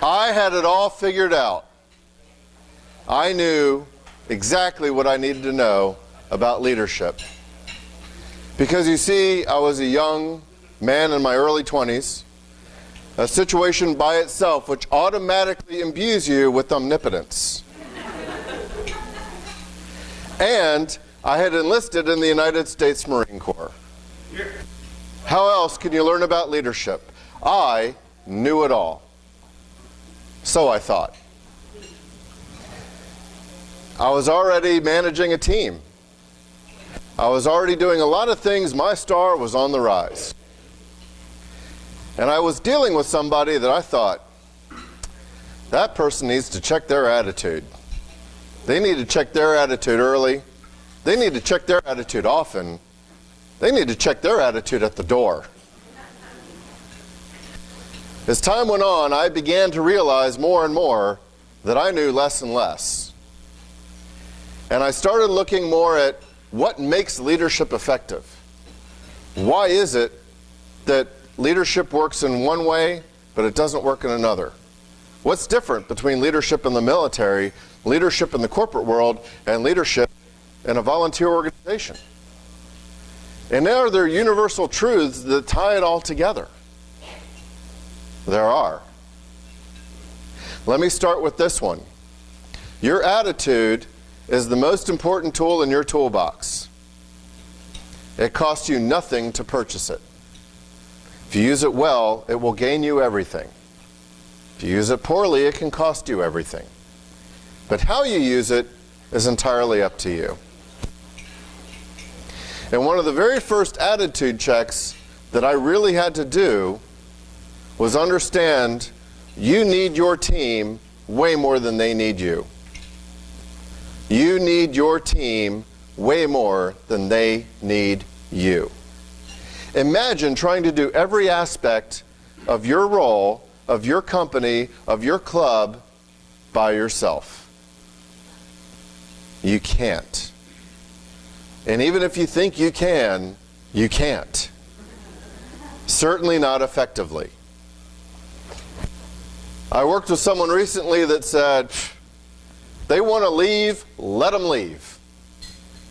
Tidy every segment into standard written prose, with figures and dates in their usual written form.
I had it all figured out. I knew exactly what I needed to know about leadership. Because you see, I was a young man in my early 20s, a situation by itself which automatically imbues you with omnipotence. And I had enlisted in the United States Marine Corps. How else can you learn about leadership? I knew it all. So I thought. I was already managing a team. I was already doing a lot of things. My star was on the rise. And I was dealing with somebody that I thought, that person needs to check their attitude. They need to check their attitude early. They need to check their attitude often. They need to check their attitude at the door. As time went on, I began to realize more and more that I knew less and less. And I started looking more at what makes leadership effective. Why is it that leadership works in one way, but it doesn't work in another? What's different between leadership in the military, leadership in the corporate world, and leadership in a volunteer organization? And are there universal truths that tie it all together? There are. Let me start with this one. Your attitude is the most important tool in your toolbox. It costs you nothing to purchase it. If you use it well, it will gain you everything. If you use it poorly, it can cost you everything. But how you use it is entirely up to you. And one of the very first attitude checks that I really had to do was understand you need your team way more than they need you. You need your team way more than they need you. Imagine trying to do every aspect of your role, of your company, of your club by yourself. You can't. And even if you think you can, you can't. Certainly not effectively. I worked with someone recently that said, they want to leave, let them leave.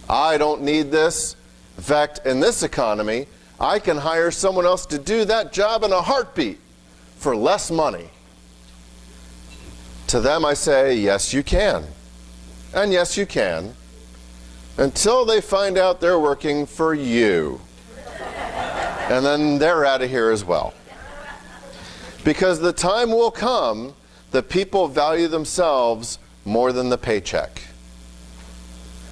I don't need this. In fact, in this economy, I can hire someone else to do that job in a heartbeat for less money. To them I say, yes you can. And yes you can. Until they find out they're working for you. And then they're out of here as well. Because the time will come that people value themselves more than the paycheck.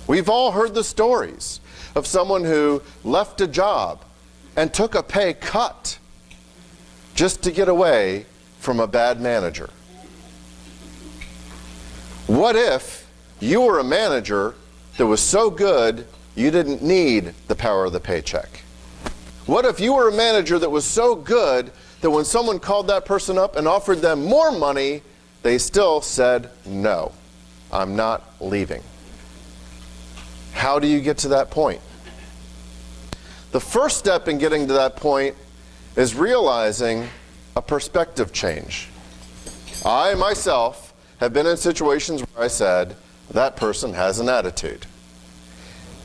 We've all heard the stories of someone who left a job and took a pay cut just to get away from a bad manager. What if you were a manager that was so good you didn't need the power of the paycheck? What if you were a manager that was so good that when someone called that person up and offered them more money, they still said, no, I'm not leaving? How do you get to that point? The first step in getting to that point is realizing a perspective change. I myself have been in situations where I said, that person has an attitude.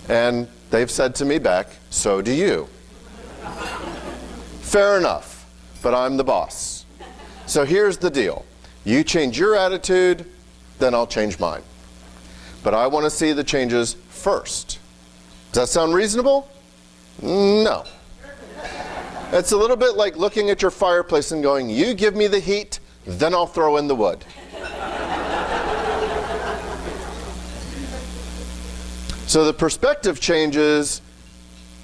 And they've said to me back, so do you. Fair enough, but I'm the boss. So here's the deal. You change your attitude, then I'll change mine. But I want to see the changes first. Does that sound reasonable? No. It's a little bit like looking at your fireplace and going, you give me the heat, then I'll throw in the wood. So the perspective changes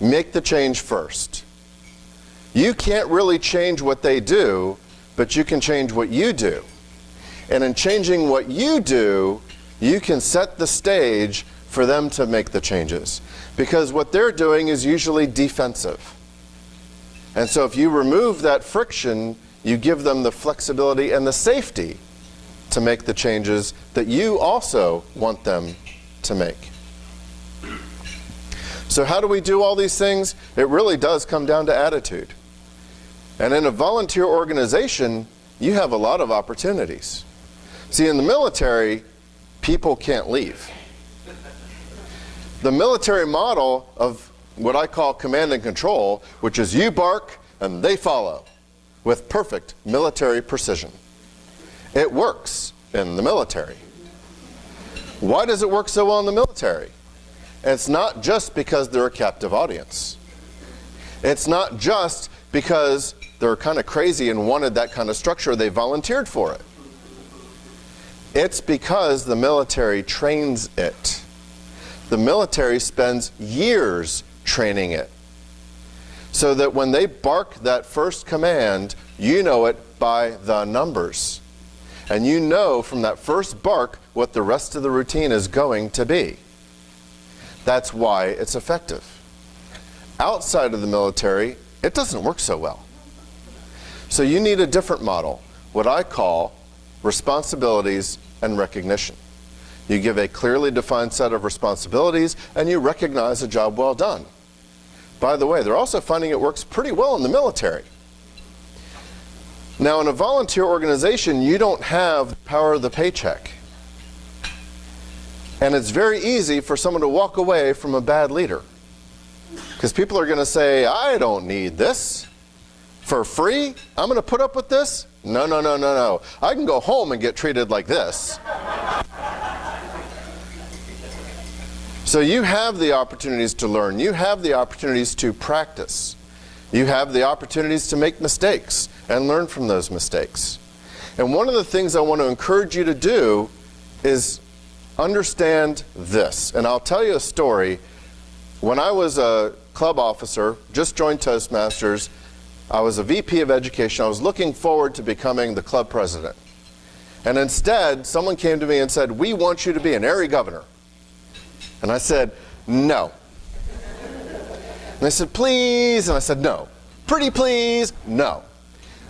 make the change first. You can't really change what they do, but you can change what you do. And in changing what you do, you can set the stage for them to make the changes. Because what they're doing is usually defensive. And so if you remove that friction, you give them the flexibility and the safety to make the changes that you also want them to make. So how do we do all these things? It really does come down to attitude. And in a volunteer organization, you have a lot of opportunities. See, in the military, people can't leave. The military model of what I call command and control, which is you bark and they follow with perfect military precision. It works in the military. Why does it work so well in the military? It's not just because they're a captive audience. It's not just because they're kind of crazy and wanted that kind of structure, they volunteered for it. It's because the military trains it. The military spends years training it, so that when they bark that first command, you know it by the numbers. And you know from that first bark what the rest of the routine is going to be. That's why it's effective. Outside of the military, it doesn't work so well. So you need a different model, what I call responsibilities and recognition. You give a clearly defined set of responsibilities and you recognize a job well done. By the way, they're also finding it works pretty well in the military. Now, in a volunteer organization, you don't have the power of the paycheck. And it's very easy for someone to walk away from a bad leader. Because people are going to say, I don't need this. For free? I'm going to put up with this? No, no, no, no, no. I can go home and get treated like this. So you have the opportunities to learn. You have the opportunities to practice. You have the opportunities to make mistakes and learn from those mistakes. And one of the things I want to encourage you to do is understand this. And I'll tell you a story. When I was a club officer, just joined Toastmasters, I was a VP of education. I was looking forward to becoming the club president. And instead, someone came to me and said, we want you to be an area governor. And I said, no. And they said, please. And I said, no. Pretty please, no.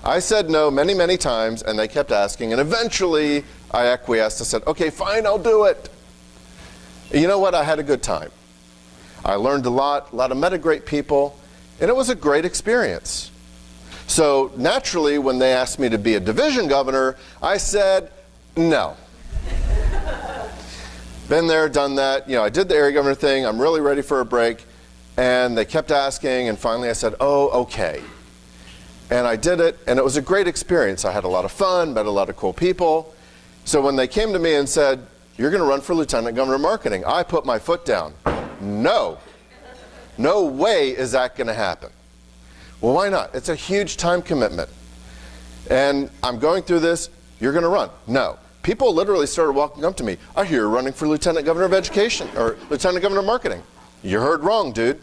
I said no many, many times, and they kept asking. And eventually, I acquiesced. I said, okay, fine, I'll do it. You know what? I had a good time. I learned a lot of met great people, and it was a great experience. So naturally, when they asked me to be a division governor, I said no. Been there, done that. You know, I did the area governor thing. I'm really ready for a break. And they kept asking, and finally I said, oh, okay. And I did it, and it was a great experience. I had a lot of fun, met a lot of cool people. So when they came to me and said, you're going to run for lieutenant governor of marketing, I put my foot down. No. No way is that going to happen. Well, why not? It's a huge time commitment. And I'm going through this. You're going to run. No. People literally started walking up to me. I hear you're running for lieutenant governor of education, or lieutenant governor of marketing. You heard wrong, dude.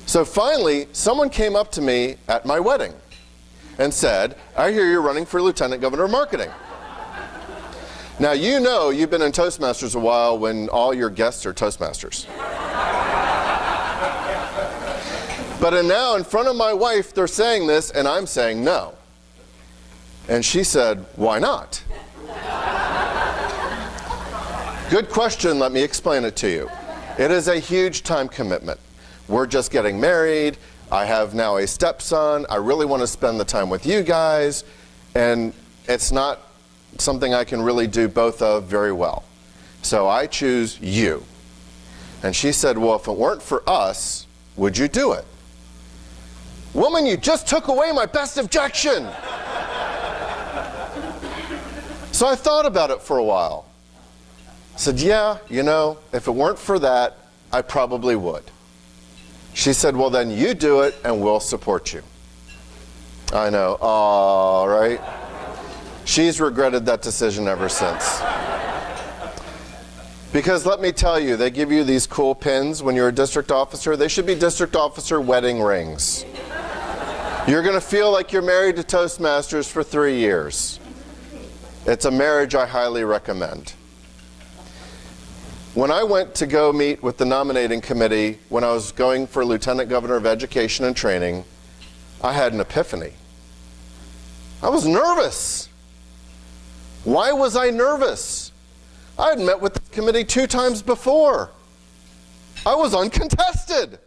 So finally, someone came up to me at my wedding and said, I hear you're running for lieutenant governor of marketing. Now, you know you've been in Toastmasters a while when all your guests are Toastmasters. But now in front of my wife, they're saying this, and I'm saying no. And she said, why not? Good question, let me explain it to you. It is a huge time commitment. We're just getting married. I have now a stepson. I really want to spend the time with you guys. And it's not something I can really do both of very well. So I choose you. And she said, well, if it weren't for us, would you do it? Woman, you just took away my best objection. So I thought about it for a while. I said, yeah, you know, if it weren't for that, I probably would. She said, well, then you do it and we'll support you. I know, all right. She's regretted that decision ever since. Because let me tell you, they give you these cool pins when you're a district officer. They should be district officer wedding rings. You're going to feel like you're married to Toastmasters for 3 years. It's a marriage I highly recommend. When I went to go meet with the nominating committee when I was going for Lieutenant Governor of Education and Training, I had an epiphany. I was nervous. Why was I nervous? I had met with the committee 2 times before. I was uncontested.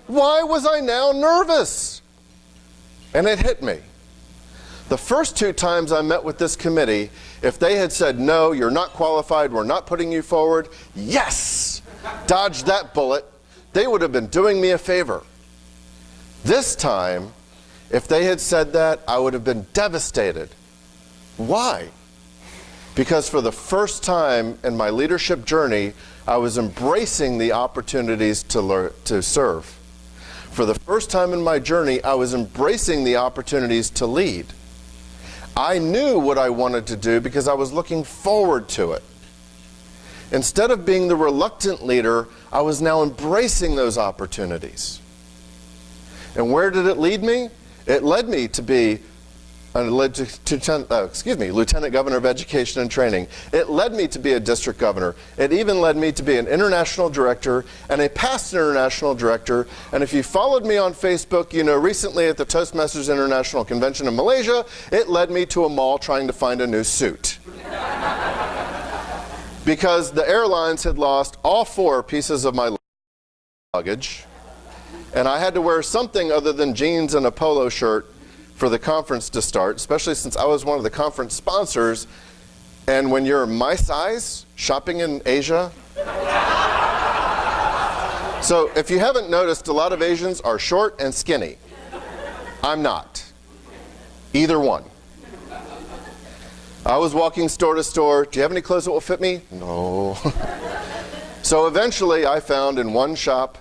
Why was I now nervous? And it hit me. The first 2 times I met with this committee, if they had said, no, you're not qualified, we're not putting you forward, yes, dodged that bullet, they would have been doing me a favor. This time, if they had said that, I would have been devastated. Why? Because for the first time in my leadership journey, I was embracing the opportunities to serve. For the first time in my journey, I was embracing the opportunities to lead. I knew what I wanted to do because I was looking forward to it. Instead of being the reluctant leader, I was now embracing those opportunities. And where did it lead me? It led me to be Lieutenant Governor of Education and Training. It led me to be a district governor. It even led me to be an international director and a past international director. And if you followed me on Facebook, you know recently at the Toastmasters International Convention in Malaysia, it led me to a mall trying to find a new suit. Because the airlines had lost all 4 pieces of my luggage, and I had to wear something other than jeans and a polo shirt for the conference to start, especially since I was one of the conference sponsors. And when you're my size, shopping in Asia. So if you haven't noticed, a lot of Asians are short and skinny. I'm not. Either one. I was walking store to store. Do you have any clothes that will fit me? No. So eventually I found in one shop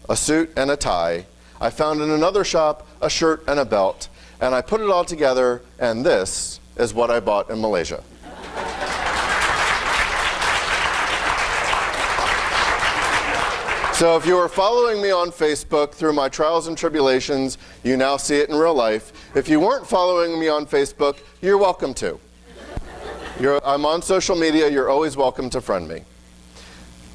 a suit and a tie. I found in another shop a shirt and a belt. And I put it all together, and this is what I bought in Malaysia. So if you are following me on Facebook through my trials and tribulations, you now see it in real life. If you weren't following me on Facebook, you're welcome to. I'm on social media. You're always welcome to friend me.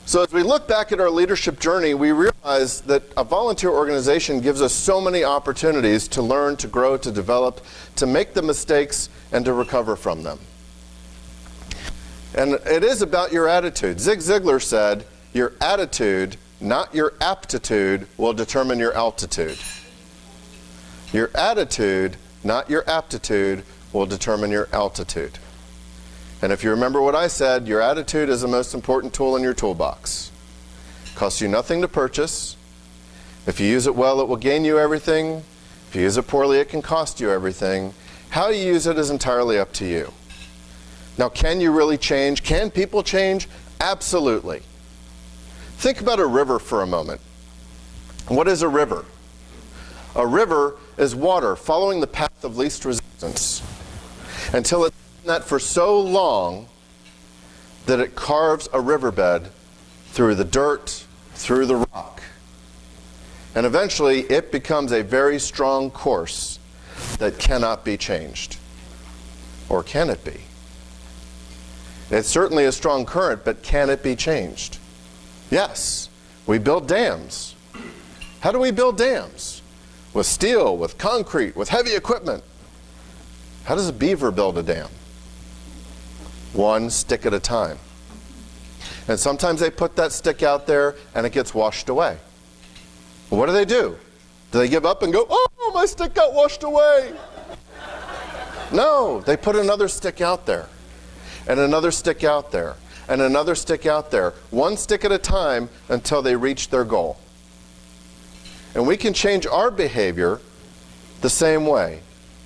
So as we look back at our leadership journey, we realize that a volunteer organization gives us so many opportunities to learn, to grow, to develop, to make the mistakes, and to recover from them. And it is about your attitude. Zig Ziglar said, your attitude, not your aptitude, will determine your altitude. Your attitude, not your aptitude, will determine your altitude. And if you remember what I said, your attitude is the most important tool in your toolbox. It costs you nothing to purchase. If you use it well, it will gain you everything. If you use it poorly, it can cost you everything. How you use it is entirely up to you. Now, can you really change? Can people change? Absolutely. Think about a river for a moment. What is a river? A river is water following the path of least resistance until it's that for so long that it carves a riverbed through the dirt, through the rock. And eventually it becomes a very strong course that cannot be changed. Or can it be? It's certainly a strong current, but can it be changed? Yes. We build dams. How do we build dams? With steel, with concrete, with heavy equipment. How does a beaver build a dam? One stick at a time. And sometimes they put that stick out there and it gets washed away. Well, what do? Do they give up and go, oh, my stick got washed away? No, they put another stick out there, and another stick out there, and another stick out there, one stick at a time until they reach their goal. And we can change our behavior the same way,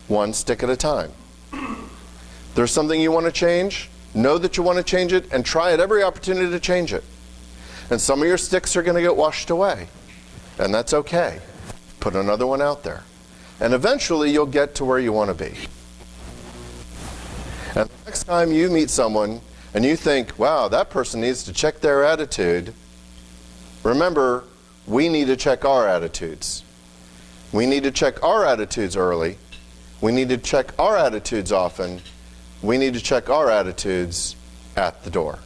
one stick at a time. There's something you want to change, know that you want to change it, and try at every opportunity to change it. And some of your sticks are going to get washed away, and that's okay. Put another one out there. And eventually you'll get to where you want to be. And the next time you meet someone and you think, wow, that person needs to check their attitude, remember, we need to check our attitudes. We need to check our attitudes early. We need to check our attitudes often. We need to check our attitudes at the door.